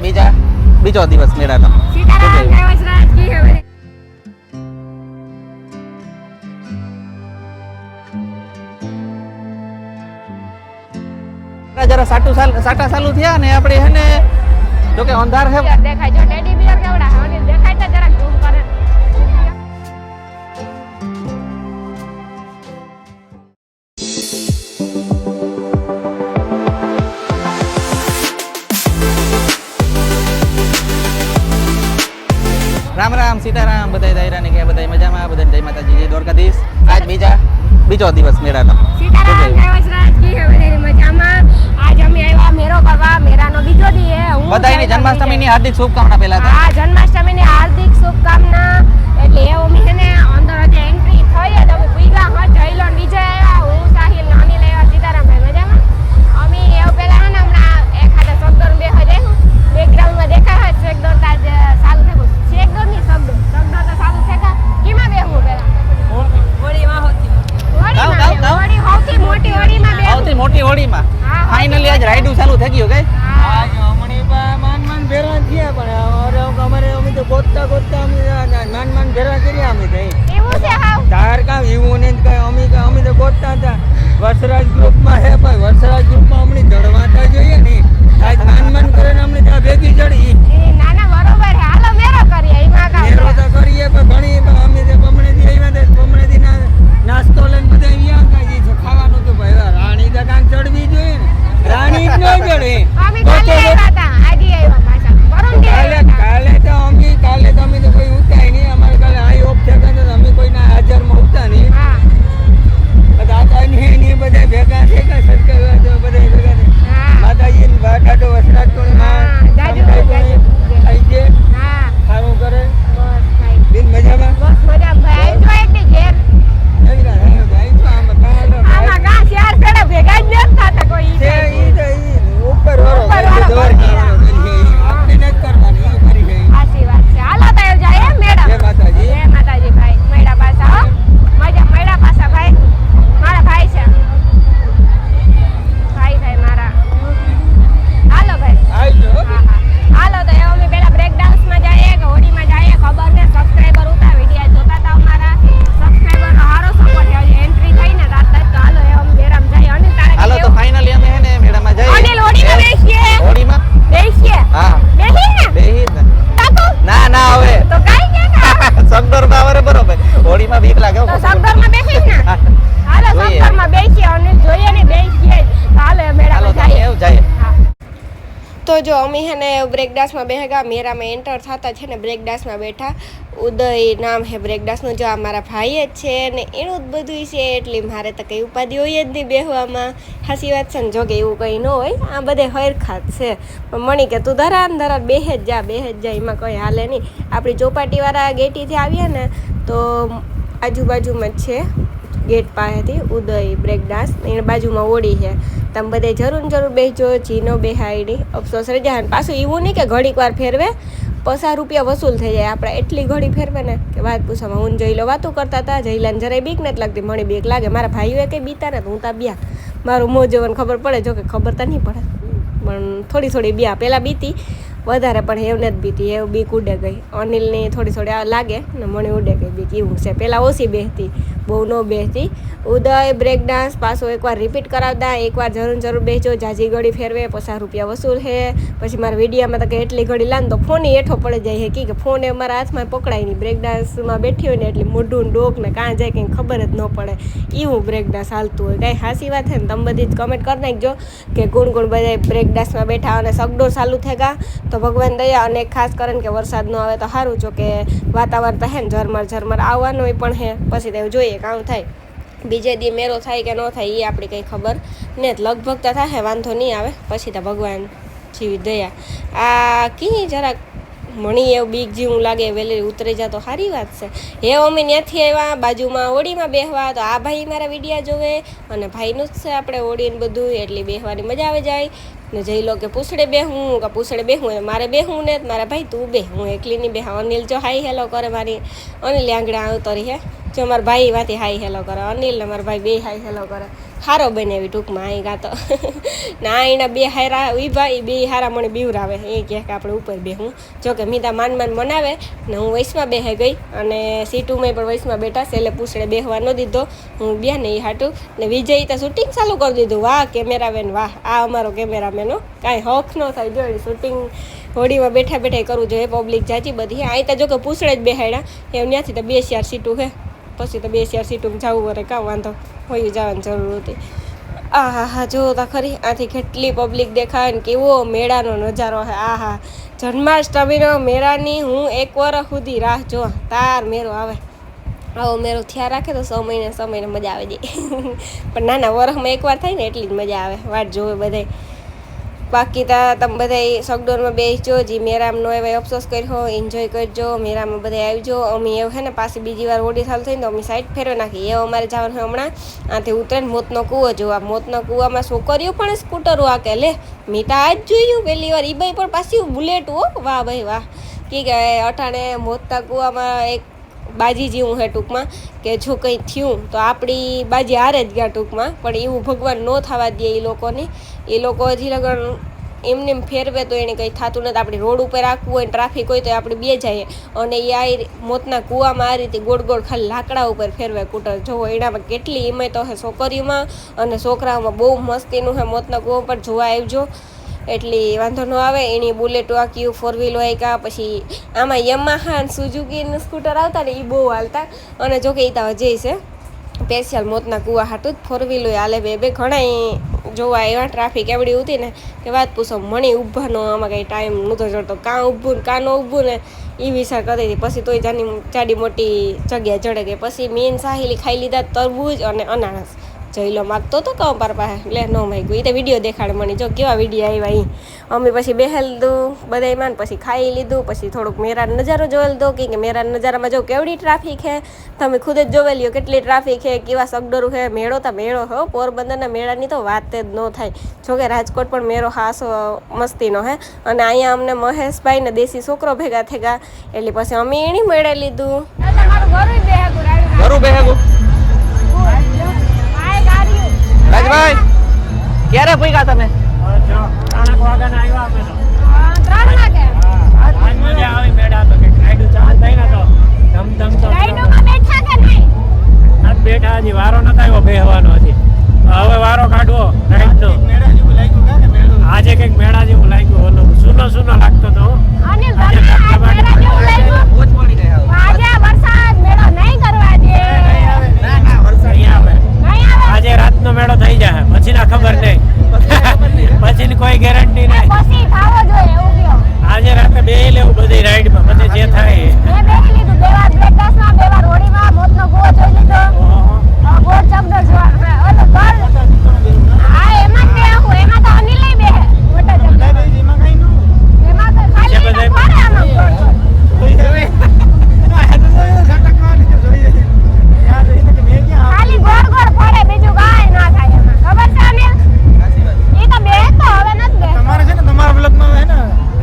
બીજો દિવસ મેળાનો જરા સાટા ચાલુ થયા ને આપણે હે ને જો કે અંધાર છે દેખાય જો ટેડી બિયર કેવડા હવે દેખાય તો જરાક ઝૂમ કરે રામ રામ સીતારામ બધા દાયરાને કે બધા મજામાં બધા જય માતાજી જય દ્વારકાધીશ આજ બીજો દિવસ મેળાનો સીતારામ જય વજરાજ કી હે બધા મજામાં આજ અમે આવ્યા મેરો કરવા મેરાનો બીજો દી હે હું બધાને જન્માષ્ટમીની હાર્દિક શુભકામના પહેલા તો હા જન્માષ્ટમીની હાર્દિક શુભકામના એટલે એ અમે છે ને અંદર જે એન્ટ્રી થઈ તો અમે પૂગા હા જયલો વિજય આવ્યા હું સાહિલ નાની લેવા સીતારામ ભાઈ મજામાં અમે એવ પહેલા હે ને હમણાં એખાદા શબ્દોર બે હે દેખું બેકગ્રાઉન્ડમાં દેખાય છે શેકદોર તાજ ચાલુ થયું શેકદોર ની શબ્દોર તો ચાલુ થયા કેમાં બેહું પહેલા હોળીમાં હોળી સૌથી મોટી હોળીમાં બેહું સૌથી મોટી હોળીમાં ફાઇનલી આજ રાઈડું ચાલુ થઈ ગયું કે આજ હમણી માન ભેરા થયા પણ અમારે અમે તો ગોતતા માન ભેરા કર્યા અમે તો એવું છે હાવ તાર કામ એવું ને અમે તો ગોતતા હતા વસરાજ ગ્રુપમાં હે ભાઈ વસરાજ ગ્રુપમાં હમણી જડવાતા જોઈએ ને આજ માન કરીને અમને ત્યાં ભેગી ચડી ના ના બરોબર હે હાલો મેરો કરીએ એમાં કામ મેરો તો કરીએ પણ ઘણી અમે તો બમણેથી આવ્યા હતા બમણેથી નાસ્તો લઈને બધા અહીંયા કાજી છે ખાવાનું તો ભાઈ રાણી તો કાંક ચડવી જોઈએ ને રાણી જ ન ચડે અમે કાલે આવ્યા હતા આજે આવ્યા પાછા પરમ દી કાલે તો અમે તો કોઈ ઉતાય નહીં અમારે કાલે આઈ ઓફ થયા તો અમે કોઈના હાજરમાં ઉતા નહીં હા દાદા ને બધા ભેગા થયા સત્કાર બધા ભેગા હા માતાજી ને બાટાડો વસરાજ તો જાજુ આઈ જે હા સારું કરે બસ ભાઈ દિન મજામાં બસ મજા ભાઈ જો એક ની ઘેર ભાઈ તો આમાં ગા ચાર પેડા ભેગા જ ન થાતા કોઈ ઈ ઉપર આપણે ન કરવાની એ કરી ગઈ સાચી વાત છે હાલો તો જાય મેડમ જય માતાજી ભાઈ મેડા પાસા હો મજા મેડા પાસા ભાઈ મારા ભાઈ છે ભાઈ મારા હાલો ભાઈ આવજો હા હાલો તો અમે પેલા બ્રેક ડાન્સ માં જઈએ કે હોડીમાં જઈએ ખબર ને સબસ્ક્રાઇબર ઉતા વિડિયો જોતા તા અમારા સબસ્ક્રાઇબર નો હારો સપોર્ટ છે એન્ટ્રી થઈ ને રાત તો હાલો અમે બેરામ જઈએ અને તારે હાલો તો ફાઇનલી અમે હે ને મેળામાં જઈએ અનિલ હોડીમાં બેસીએ હોળીમાં હા બેસી ને બેહી જ ને તાકો ના હવે તો કાઈ કે સગડોર બાવરે બરોબર હોળીમાં બીક લાગે તો સબદર માં બેસી ને હાલો જોઈએ. સબદર માં બેસીએ અને જોઈએ ને બેસીએ હાલો મેળામાં હાલો તો જઈએ એવું જાય તો જો અમે છે ને બ્રેક ડાન્સમાં બેહગા મેરામાં એન્ટર થતા છે ને બ્રેક ડાન્સમાં બેઠા ઉદય નામ હે બ્રેક ડાન્સનું જો આ મારા ભાઈ જ છે ને એનું જ બધું છે એટલે મારે તો કંઈ ઉપાધિ હોય જ નહીં બેહવામાં હાસી વાત છે ને જો કે એવું કંઈ ન હોય આ બધે હરખાત છે પણ મણી કે તું ધરા બેહે જ જા એમાં કંઈ હાલે નહીં આપણી ચોપાટીવાળા ગેટીથી આવીએ ને તો આજુબાજુમાં જ છે ગેટ પાસેથી ઉદય બ્રેક ડાન્સ એની બાજુમાં ઓળી છે તમે બધે જરૂર બેસજો ચીનો બેહાડી અફસોસ રહી જાય પાછું એવું નહીં કે ઘડીક વાર ફેરવે 50 રૂપિયા વસૂલ થઈ જાય આપણે એટલી ઘડી ફેરવે ને કે વાત પૂછવામાં હું જઈલો વાતું કરતા હતા જઈલાને જરાય બીક નથી લાગતી મણી બીક લાગે મારા ભાઈઓએ કંઈ બીતા ને હું તા બ્યા મારું મોં જોવાનું ખબર પડે જો કે ખબર તો નહીં પડે પણ થોડી બ્યા પહેલાં બીતી વધારે પણ એવને જ બીતી એવું બીક ઉડે ગઈ અનિલની થોડી લાગે ને મને ઉડે ગઈ બીક એવું છે પહેલાં ઓછી બેસતી બહુ ન બેસતી ઉદય બ્રેક ડાન્સ પાછો એકવાર રિપીટ કરાવતા એકવાર જરૂર બેસજો જાજી ઘડી ફેરવે 50 રૂપિયા વસૂલ છે પછી મારા વિડીયામાં તો કે એટલી ઘડી લાન તો ફોન હેઠો પડી જાય છે કે ફોન એ મારા હાથમાં પકડાય નહીં બ્રેક ડાન્સમાં બેઠી હોય ને એટલે મોઢું ડોક ને કાં જાય કંઈ ખબર જ ન પડે એવું બ્રેક ડાન્સ હાલતું હોય કાંઈ હાસી વાત છે ને તમે બધી જ કમેન્ટ કરી નાખજો કે કોણ બધા બ્રેક ડાન્સમાં બેઠા અને સગડોર ચાલુ થયા તો ભગવાન દયા અને ખાસ કરીને કે વરસાદ ન આવે તો સારું જો કે વાતાવરણ તો હે ને ઝરમર આવવાનું હોય પણ હે પછી તો જોઈએ કામ થાય બીજે દી મેરો થાય કે ન થાય એ આપણી કંઈ ખબર ને લગભગ તો થાય વાંધો નહીં આવે પછી તો ભગવાન જીવી દયા આ કી જરાક મણી એવું બીક જેવું લાગે વહેલી ઉતરી જાય તો સારી વાત છે એ અમે ત્યાંથી આવ્યા બાજુમાં હોળીમાં બેહવા તો આ ભાઈ મારા વિડીયા જોવે અને ભાઈનું જ છે આપણે હોળીને બધું એટલી બેહવાની મજા આવે જાય ને જઈ લો કે પૂછડે બેહું મારે બેહું ને મારા ભાઈ તું બે હું એકલી નહીં બેહા અનિલ જો હાઈ હેલો કરે મારી અનિલ આંગણા આવતો રહી હે જો મારા ભાઈ વાથી હાઈ હેલો કરે, અનિલ ને મારા ભાઈ બે હાઈ હેલો કરે. હારો બને એવી ટૂંકમાં અહીં ગાતો ના એના બે હારા ઉભા એ બે હારા મને બીવરાવે એ કહે કે આપણે ઉપર બેહું. જોકે મીતા માન મનાવે ને હું વૈશમાં બેહે ગઈ અને સીટુમાં પણ વૈશમાં બેઠા છેલ્લે પૂછડે બેહવા ન દીધો હું બે ને એ હાટું ને વિજય તો શૂટિંગ ચાલુ કરી દીધું. વાહ કેમેરામેન વાહ, આ અમારો કેમેરામેનો કાંઈ હક ન થાય જો શૂટિંગ હોડીમાં બેઠા બેઠા કરવું જોઈએ. પબ્લિક જાચી બધી અહીં તો જો કે પૂછડે જ બેહાડ્યા એમ ત્યાંથી તો 2-4 સીટું હે પછી તો 2-4 સીટું જવું પડે કાં વાંધો હોય જવાની જરૂર હતી. આ હા હા જો તા ખરી આથી કેટલી પબ્લિક દેખાય ને કેવો મેળાનો નજારો છે. આ હા જન્માષ્ટમીનો મેળાની હું 1 વર્ષ સુધી રાહ જો તાર મેળો આવે. આવો મેળો થયા રાખે તો 6 મહિને મજા આવે જાય પણ નાના વરસમાં એકવાર થાય ને એટલી જ મજા આવે. વાટ જોવે બધાય. બાકી તા તમે બધા સગડોરમાં બેસજો જે મેરામનો એવા અફસોસ કર્યો એન્જોય કરજો. મેરામાં બધા આવજો. અમે એવું છે ને પાછી બીજી વાર ઓડી ચાલુ થઈને તો અમે સાઈડ ફેરવી નાખી. એવું અમારે જવાનું હોય હમણાં આથી ઉતરે ને મોતનો કૂવો જોવા. મોતના કૂવામાં છોકરીઓ પણ સ્કૂટરો આકે લે મીતા આજ જોયું પહેલી વાર. ઈ ભાઈ પણ પાછી બુલેટ હો વાહ ભાઈ વાહ. કે અટાણે મોતના કૂવામાં એક બાજી જેવું હે ટૂંકમાં કે જો કંઈ થયું તો આપણી બાજી હારે જ ગયા ટૂંકમાં. પણ એવું ભગવાન ન થવા દે એ લોકોની. એ લોકો હજી લગન એમને એમ ફેરવે તો એને કંઈ થતું નથી. આપણે રોડ ઉપર રાખવું હોય ટ્રાફિક હોય તો આપણે બે જઈએ અને એ આ મોતના કૂવામાં આ રીતે ગોળ ગોળ ખાલી લાકડા ઉપર ફેરવે કૂટર. જોવો એનામાં કેટલી હિંમત હે છોકરીઓમાં અને છોકરાઓમાં. બહુ મસ્તીનું હે મોતના કૂવા પર જોવા આવજો એટલી વાંધો ન આવે. એની બુલેટો આક્યું 4 વ્હીલ હોય કાં પછી આમાં યમાહા અને સુઝુકીનું સ્કૂટર આવતા ને એ બહુ હાલતા. અને જોકે એ તો હજે છે સ્પેશિયલ મોતના કૂવા હાટું જ 4 વ્હીલો હાલે. બે ઘણા જોવા એવા ટ્રાફિક એવડી હતી ને કે વાત પૂછો. મણી ઊભાનો આમાં કંઈ ટાઈમ નહોતો જડતો. કાં ઊભું ને કાં ન ઊભું ને એ વિચાર કરી હતી. પછી તોય જાડી મોટી જગ્યા જડે ગઈ. પછી મેન સાહેલી ખાઈ લીધા તરબૂજ અને અનાનસ. જઈલો માગતો તો કહું પાર પાસે લે ન માગ્યું. એ તો વિડીયો દેખાડે મને જો કેવા વિડીયો આવ્યા એ. અમે પછી બેહેલ લીધું બધામાં ને પછી ખાઈ લીધું. પછી થોડુંક મેરાનો નજારો જોઈ લીધો કે મેરાના નજારામાં જો કેવડી ટ્રાફિક છે તમે ખુદ જ જોઈ લ્યો કેટલી ટ્રાફિક છે કેવા સગડરું છે. મેળો તો મેળો હો પોરબંદરના મેળાની તો વાત જ ન થાય. જોકે રાજકોટ પણ મેળો ખાસ મસ્તીનો હે. અને અહીંયા અમને મહેશભાઈ ને દેશી છોકરો ભેગા થઈ ગયા એટલે પછી અમે એની મેળે લીધું. ઘરું બેહેગું રાજભાઈ ક્યારે પૂગ્યા તમે? બેઠા હજી વારો નતો આવ્યો બેહવાનો. હજી હવે વારો કાઢવો રાઈટનો. આજે કઈક મેળા જેવું લાગ્યું. ઓલો સુનો સુનો લાગતો હતો. આજે રાતનો મેળો થઈ જાય પછી ના ખબર નહીં. પછી કોઈ ગેરંટી નહીં. આજે રાતે બે લેવું બધી રાઈડમાં પછી જે થાય.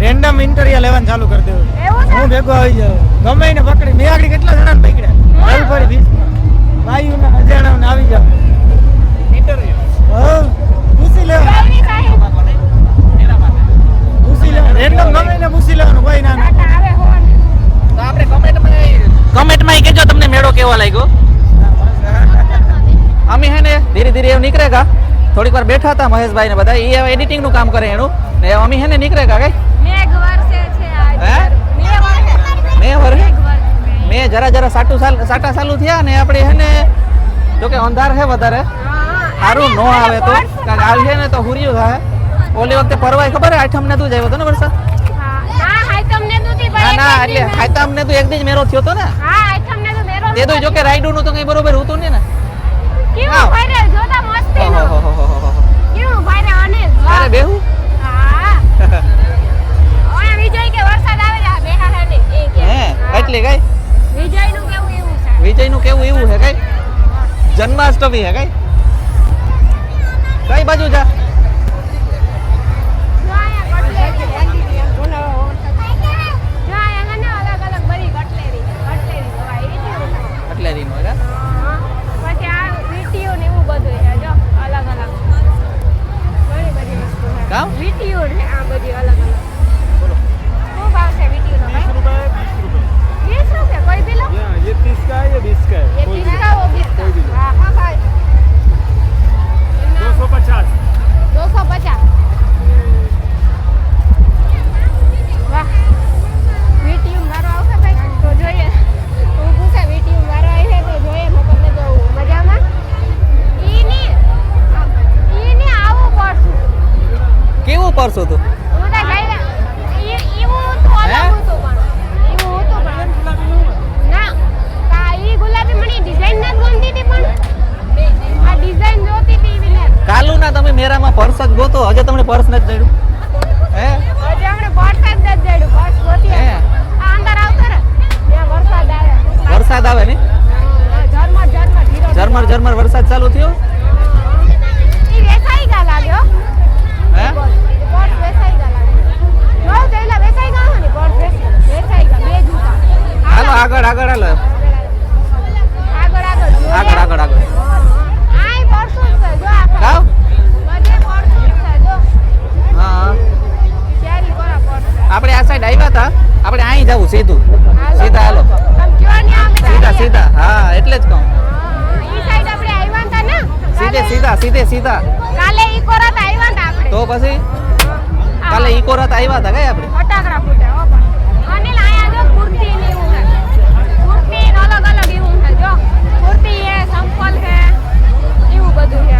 રેન્ડમ ઇન્ટરવ્યુ લેવાનું ચાલુ કરી દેવું. હું ભેગો આવી જાઉં ગમે એને પકડી. મેં આગળ કેટલા જણાને પકડ્યા ફરી ભાઈઓને અજાણાઓને આવી જાવ ઇન્ટરવ્યુ પૂછી લેવાનું. રેન્ડમ ગમે એને પૂછી લેવાનું કોઈ ના. તો આપણે કમેન્ટમાં કહેજો તમને મેળો કેવો લાગ્યો. અમે હે ને ધીરે ધીરે એવું નીકળેગા. થોડીક વાર બેઠા હતા મહેશભાઈ ને બધા એ એડિટિંગ નું કામ કરે એનું ને અમે હે ને નીકળેગા કઈ મેં જરા સાટા ચાલુ થયા ને આપણે હે ને જોકે અંધાર છે વધારે સારું ન આવે તો કારણ આવી છે ને તો હુરિયું થાય. ઓલી વખતે પરવાય ખબર આઠમ ને તું જ આવ્યો હતો ને વરસાદ? ના એટલે ખાયતા અમને તો એક દી જ મેરો થયો હતો ને તે તો જોકે રાઈડું નું તો કઈ બરોબર હતું ને. અરે બેહું એટલે કઈ વિજય નું કેવું એવું છે કઈ જન્માષ્ટમી હે કઈ કઈ બાજુ જા કટલેરી નો આગળ આગળ હાલો આગળ આગળ જોઈએ. આગળ આગળ આગળ આય પરસું જ છે જો આખા. ગાવ બધે પરસું જ છે જો. હા શેરી કોરા પરસે. આપણે આ સાઈડ આવ્યા હતા આપણે અહીં જવું સીધું સીધા હાલો તમ કયો ને અમે સીધા સીધા હા એટલે જ કહું ઈ સાઈડ આપણે આવ્યા હતા ને સીધે કાલે- સીધા સીધે સીધા કાલે ઈ કોરા તો આવ્યા હતા આપણે. તો પછી કાલે ઈકો રાત આવ્યા હતા કઈ આપણે ફટાકડા ફૂટે હો પણ અનિલ આયા જો કુર્તી ને એવું છે. કુર્તી ને અલગ અલગ એવું છે જો. કુર્તી હે સંપલ હે એવું બધું છે.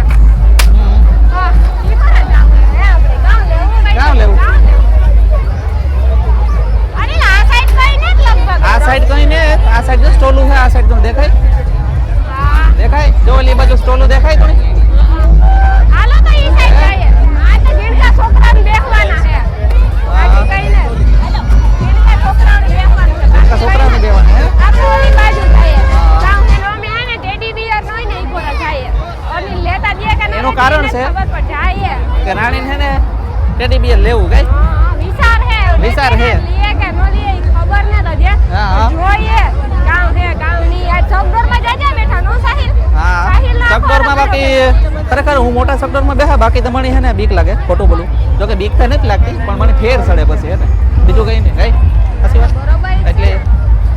હા ઈ કોરા જાવ હે આપણે ગામ લેવું ભાઈ ગામ લેવું. અનિલ આ સાઈડ કઈ ને લગભગ આ સાઈડ કઈ ને આ સાઈડ જો સ્ટોલું છે આ સાઈડ તો દેખાય હા દેખાય જો ઓલી બાજુ સ્ટોલું દેખાય તો હાલો તો ઈ સાઈડ જઈએ. આ તો જીણકા છોકરાને બેહવાના છે. બાકી કઈ ને જીણકા છોકરાને બેહવાનું છે. આ છોકરાને બેવાના હે આપણે ઓલી બાજુ જઈએ. ગામ ને અમે હે ને ટેડી બિયર નોય ને ઈ કોરા જઈએ. અનિલ લેતા દે કે ના એનું કારણ છે ખબર પણ જઈએ. કે રાણીને છે ને ટેડી બિયર લેવું કઈ હા વિચાર હે વિચાર હે. લીએ કે નો લીએ ઈ ખબર ને તો જે હા, હા. જોઈએ ગામ હે ગામ ની આ ચોકડોર માં જાજે બેઠા નો સાહિલ હા સાહિલ ના સગડોરમાં બાકી ખરેખર હું મોટા સગડોરમાં બેહા બાકી તો મને હે ને બીક લાગે ખોટું બોલું જો કે બીક તો નથી લાગતી પણ મને ફેર સડે પછી હે ને બીજું કઈ નહીં કઈ પછી વાત બરોબર એટલે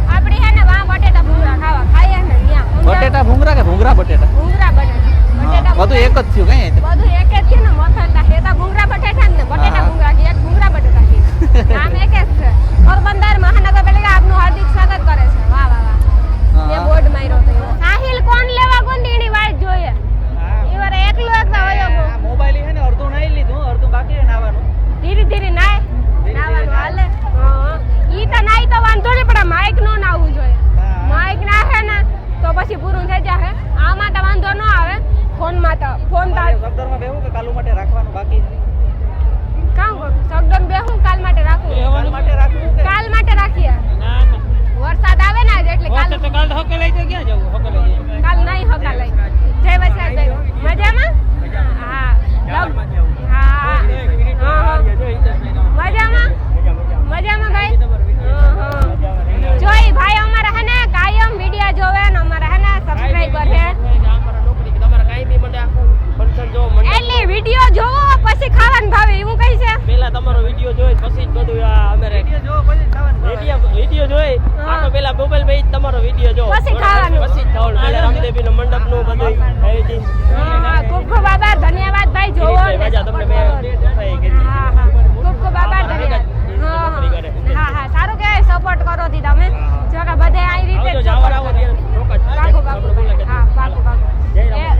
આપડી હે ને વા બટેટા ભૂંગરા ખાવા ખાઈએ ને ત્યાં બટેટા ભૂંગરા કે ભૂંગરા બટેટા ભૂંગરા બટેટા બધું એક જ થયું કઈ બધું એક જ છે ને મફતના હેતા ભૂંગરા બટેટા ને બટેટા હા. ભૂંગરા કે એક ભૂંગરા બટેટા કે નામ એક જ છે પોરબંદર મહાનગરપાલિકા આપનું હાર્દિક સ્વાગત કરે છે વાહ વાહ વાહ એ બોર્ડ માર્યો તો એવો. સાહિલ કોણ લેવા કોણ દીની વાટ જોઈએ ઈવરે એકલો હોય મોબાઈલ હે ને અડધું નાઈ લીધું અડધું બાકી હે નાવાનું ધીરે ધીરે નાય નાવાનું હાલે હા ઈ તો નાઈ તો વાંધો નહીં પણ માઈક નો નાવું જોઈએ માઈક ના હે ને તો પછી પૂરું થઈ જાય આમાં તો વાંધો ન આવે ફોન માં તો ફોન તો સગડોરમાં બેહું કે કાલુ માટે રાખવાનું બાકી કામ સગડન બેહું કાલ માટે રાખું કાલ માટે રાખવું કે કાલ માટે રાખીએ ના ના વરસાદ આવે ને આજે એટલે કાલ તો કાલ હોકે લઈ તો ક્યાં જવું હોકે લઈ જવું કાલ નહીં હકા લઈ જય વરસાદ મજામાં હા જાવરમાં જવું. હા હા મજામાં મજામાં ભાઈ જોઈ ભાઈ અમારા હે ને કાયમ વિડિયો જોવે ને અમારા હે ને સબસ્ક્રાઇબર હે એટલે વિડિયો જોવો પછી ખાવાનું ભાવે એવું કઈ છે પેલા તમારો વિડિયો જોઈ પછી જ બધું આ અમે જો પછી ખાવાનું વિડિયો જોઈ હા. આ તો પેલા મોબાઈલ માં જ તમારો વિડિયો જો પછી ખાવાનું. પછી જ ખાવાનું પેલા રામદેવી નો મંડપ નું બધું આયોજન હા ખૂબ ખૂબ આભાર ધન્યવાદ ભાઈ જોવો ને મજા તમને support કરો. બે કીધી હા હા ખૂબ ખૂબ આભાર ધન્યવાદ હા હા હા સારું કહેવાય સપોર્ટ કરો તી તમે જો કે બધે આ રીતે આવજો જ જાવર support આવો કરો. ત્યારે રોકા પાકું પાકું હા પાકું પાકું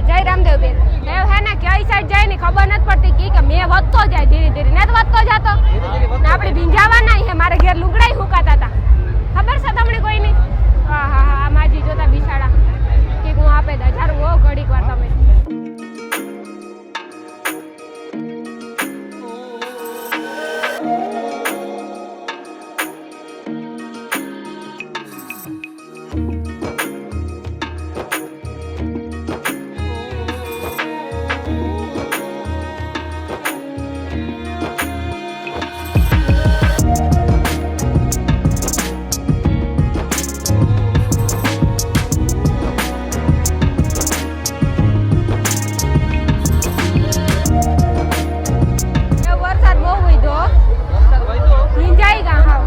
જય રામદેવ બેન એ હે ને કઈ સાઈડ જાય ને ખબર નથી પડતી કે મેં વધતો જાય ધીરે ધીરે ને વધતો જાતો ને આપણે ભીંજાવાના હે મારે ઘેર લુગડાઈ હુકાતા હતા ખબર છે તમને કોઈ નહીં હા હા હા માજી જોતા બિસાડા કે હું આપે દા જારું ઓ ઘડીક વાર તમે વરસાદ બહુ વધ્યો ભીંજાઈ ગયા હાવ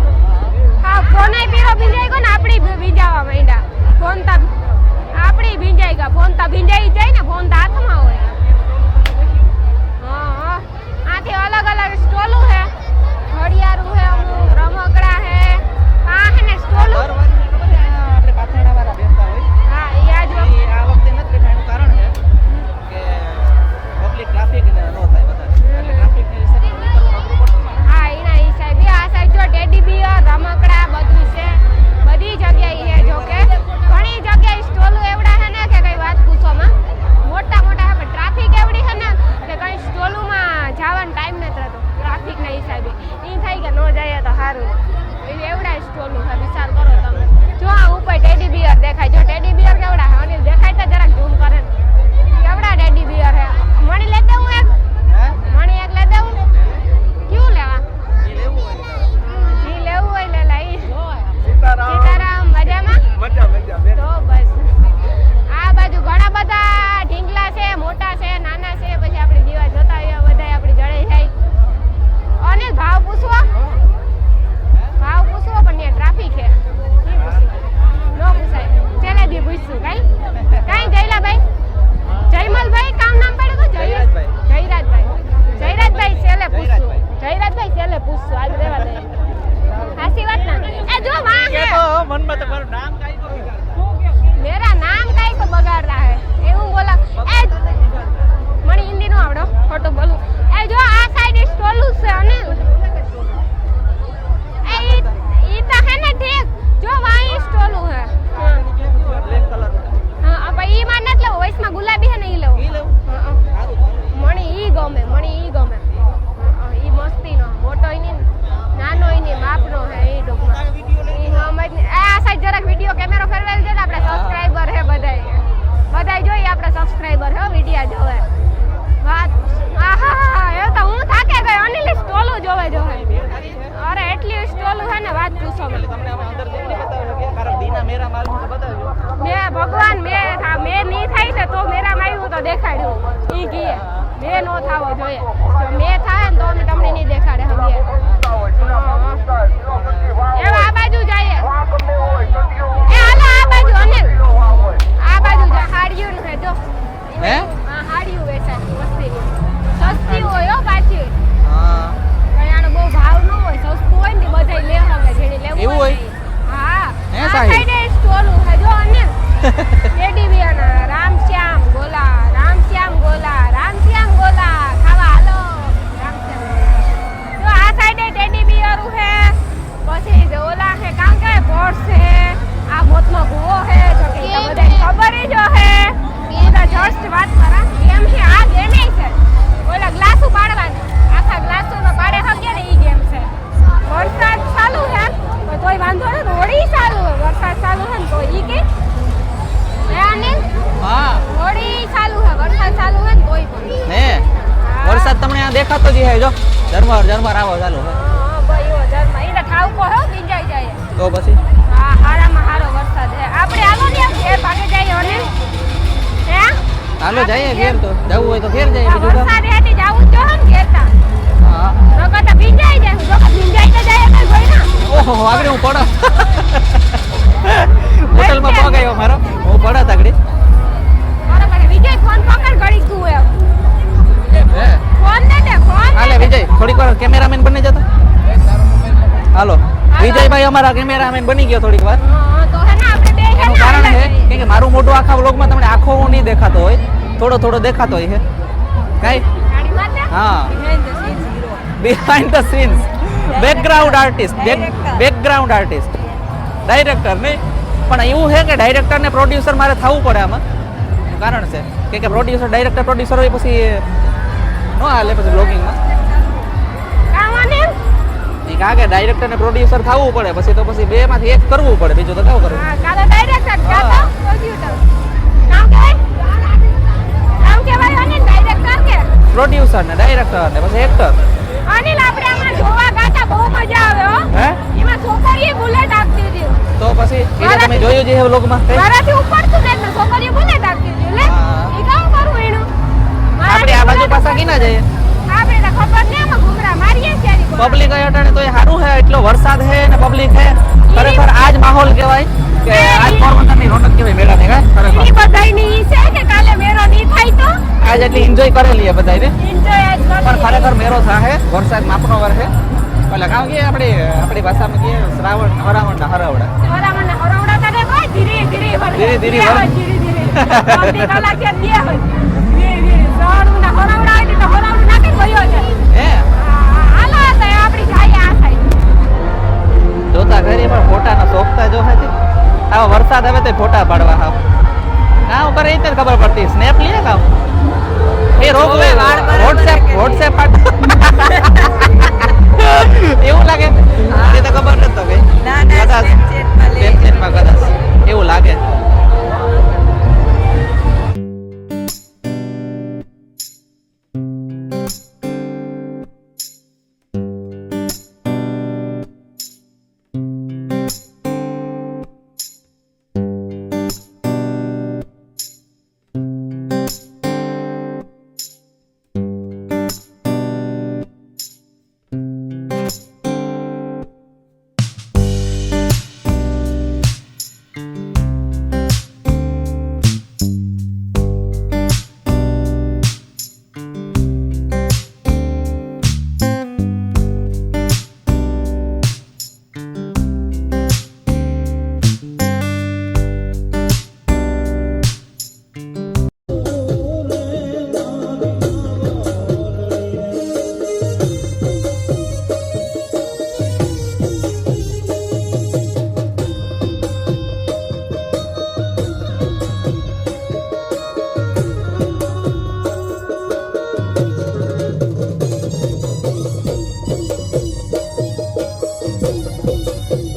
હા ફોને પીરો ભીંજાઈ ગયો ને આપણી ભીંજાવા માંડ્યા ફોન તા આપણી ભીંજાઈ ગયા ફોન તા ભીંજાઈ જાય ને ફોન તા હાથમાં હોય હા હા આથી અલગ અલગ સ્ટોલું હે ઘડિયાળું હે અમુક રમકડા હે આ હે ને સ્ટોલું આપણે પાથરણાવાળા બેસતા હોય હા એ આજ આ વખતે નથી બેઠા એનું કારણ છે કે પબ્લિક ટ્રાફિક ન થાય વધારે એટલે ટ્રાફિકને હિસાબે નીકળવાનું અઘરું પડતું હોય. હા એના હિસાબે આ સાઈડ જો ટેડી બિયર રમકડા બધું છે બધી જગ્યાએ છે જો કે ઘણી જગ્યાએ સ્ટોલો એવડા છે ને કે કઈ વાત પૂછોમાં મોટા મોટા છે પણ ટ્રાફિક એવડી છે ને કે કઈ સ્ટોલુમાં જવાનો ટાઈમ નથી રહેતો ટ્રાફિકના હિસાબે એ થાય કે ન જાય में तो माરું नाम काई को मेरा नाम काई को बगाड़ रहा है એવું બોલા એ મને હિન્દી નો આવડો ખોટું બોલું એ જો આ સાઈડ સ્ટોલું છે અનિલ એ ઈ તો હે ને ઠીક જો વાઈ સ્ટોલું હે ब्लैक कलर હા अब ઈ માં નત લેવો વોઇસ માં ગુલાબી હે ને ઈ લેવો ई लेવું મને ઈ ગમે ઈ મસ્તી નો મોટો ઈ ની નાનો ઈ ની માપનો હે ઈ ડોકમાં ઈ હમજ ની આ સાઈડ જરાક વિડિયો કેમેરો ફેરવેલ છે ને આપણે સબસ્ક્રાઇબર હે બધાય જોઈ આપણે સબસ્ક્રાઇબર હે વિડિયા જોવે વાત આહા એ તો હું થાકે ગયો અનિલ સ્ટોલું જોવે અરે એટલી સ્ટોલું હે ને વાત પૂછો મને તમને અમે અંદર જઈને બતાવ્યો કે કારણ દીના મેરા માલ તો બતાવ્યો મે ભગવાન મે ની થાય છે તો મેરા માયું તો દેખાડ્યું ઈ કીએ મે નો થાવો જોઈએ જો મે થાય ને તો અમે તમને નહીં દેખાડે હમીએ એવા આ બાજુ જઈએ એ હાલો આ બાજુ અનિલ આ બાજુ જા હાડિયું ને જો હે હા હાડિયું વેચાય મસ્તીની સસ્તી હોય હો પાછી હા કઈ આનો બહુ ભાવ ન હોય સસ્તું હોય ને બધાય લે હવે જેની લેવું એવું હોય? હા હે આ સાહેબ? સાઈડે સ્ટોલું હે જો અનિલ ટેડી બિયર રામશ્યામ ગોલા ખાવા હાલો રામશ્યામ જો આ સાઈડે ટેડી બિયર હે પછી જે ઓલા હે કામ કે પોર્સ હે આ મોતનો ગોવો હે જો કે તો બધાય ખબર જ હે ઈ તો જસ્ટ વાત કરા ગેમ છે આ ગેમ છે ઓલા ગ્લાસ ઉપાડવાના આખા ગ્લાસોનો પાડે હગે ને ઈ ગેમ છે વરસાદ ચાલુ હે તો તોય વાંધો ને હોળી ચાલુ હે વરસાદ ચાલુ હે ને તો ઈ કે હે અનિલ હા હોળી ચાલુ હે વરસાદ ચાલુ હે ને તોય પણ ને વરસાદ તમને આ દેખાતો જ હે જો ઝરમર આવો ચાલુ હે હા ભાઈ ઓ જરમાં ઈ તો ઠાવકો હે ભીંજાઈ જાય તો પછી હા હારામાં હારો વરસાદ હે આપણે આવો ને ઘેર ભાગે જઈએ અનિલ હે હાલો જઈએ ઘેર તો જવું હોય તો ઘેર જઈએ આ બીજું વરસાદ હેઠી જાવું જ જોઈએ ને ઘેરતા હા નકર તો ભીંજાઈ જાય જો કે ભીંજાઈ તો જાય કઈ ભાઈ ના ઓહો આગળ હું પડો હોટલમાં પગ આવ્યો મારો હું પડો આગળ બરાબર વિજય ફોન પકડ ઘડી તું એમ હે ફોન દે ફોન હાલે વિજય થોડીક વાર કેમેરામેન બની જતો હાલો વિજયભાઈ અમારા કેમેરામેન બની ગયો થોડીક વાર હા તો હે ને આપણે બે હે એનું ને કારણ હાલે છે કે મારું મોટું આખા વ્લોગમાં તમને આખો નહીં દેખાતો હોય થોડો દેખાતો હોય છે કાઈ ગાડી મારને હા behind the scenes background artist director નહીં પણ એવું છે કે ડાયરેક્ટર ને પ્રોડ્યુસર મારે થવું પડે આમાં કારણ છે કે પ્રોડ્યુસર ડાયરેક્ટર પ્રોડ્યુસર હોય પછી નો હાલે પછી બ્લોગિંગમાં કામને કા કે ડાયરેક્ટર ને પ્રોડ્યુસર થવું પડે પછી તો પછી બે માંથી એક કરવું પડે બીજું તો કેવું કરવું હા કાલે ડાયરેક્ટર કાતો પ્રોડ્યુસર કામ કે ભાઈ અનિલ ડાયરેક્ટર કે પ્રોડ્યુસર ને ડાયરેક્ટર ને પછી એક્ટર અનિલ આપણે આમાં જોવા ગાતા બહુ મજા આવે હો હે એમાં છોકરીએ બુલેટ આપતી હતી તો પછી એ તમે જોયું છે વ્લોગમાં મારાથી ઉપર તું ને છોકરીએ બુલેટ આપતી હતી લે હા. ઈ કામ કરું એનું આપણે આ બાજુ પાછા કી ના જઈએ આપણે તો ખબર ને આમાં ઘૂમરા મારીએ ત્યારે પબ્લિક અટાણે તો એ સારું છે એટલો વરસાદ છે ને પબ્લિક છે ખરેખર આજ માહોલ કહેવાય કે આજ પોરબંદરની રોનક કહેવાય મેળાને કાંઈ ઈ ખરેખર બધાયની ઈ છે કે કાલે મેરો નહીં થાય તો આજ એટલી એન્જોય કરેલી છે બધાને એન્જોય આજ પણ ખરેખર મેરો થાહે વરસાદ માપનો વર છે એટલે કામ કે આપણી ભાષામાં કહીએ શ્રાવણ હરાવણ ના હરાવડા હરામણ હરાવડા કરે કોઈ ધીરે ધીરે ધીરે વરે. ધીરે અમદી કલાક કે દે હોય ધીરે સારું ના હરાવડા હોય તો હરાવડું નાખી ગયો છે હે હાલો તો આપણી જાય આ સાઈડ જોતા ઘરે પણ ફોટાના શોખતા જો હે આવો વરસાદ આવે તો ફોટા પાડવા હાવ કામ કરે એ ખબર પડતી સ્નેપ લે કામ એ રોક લે વોટ્સએપ એવું લાગે એ તો ખબર નતો કઈ કદાચ સ્નેપચેટમાં કદાચ એવું લાગે છે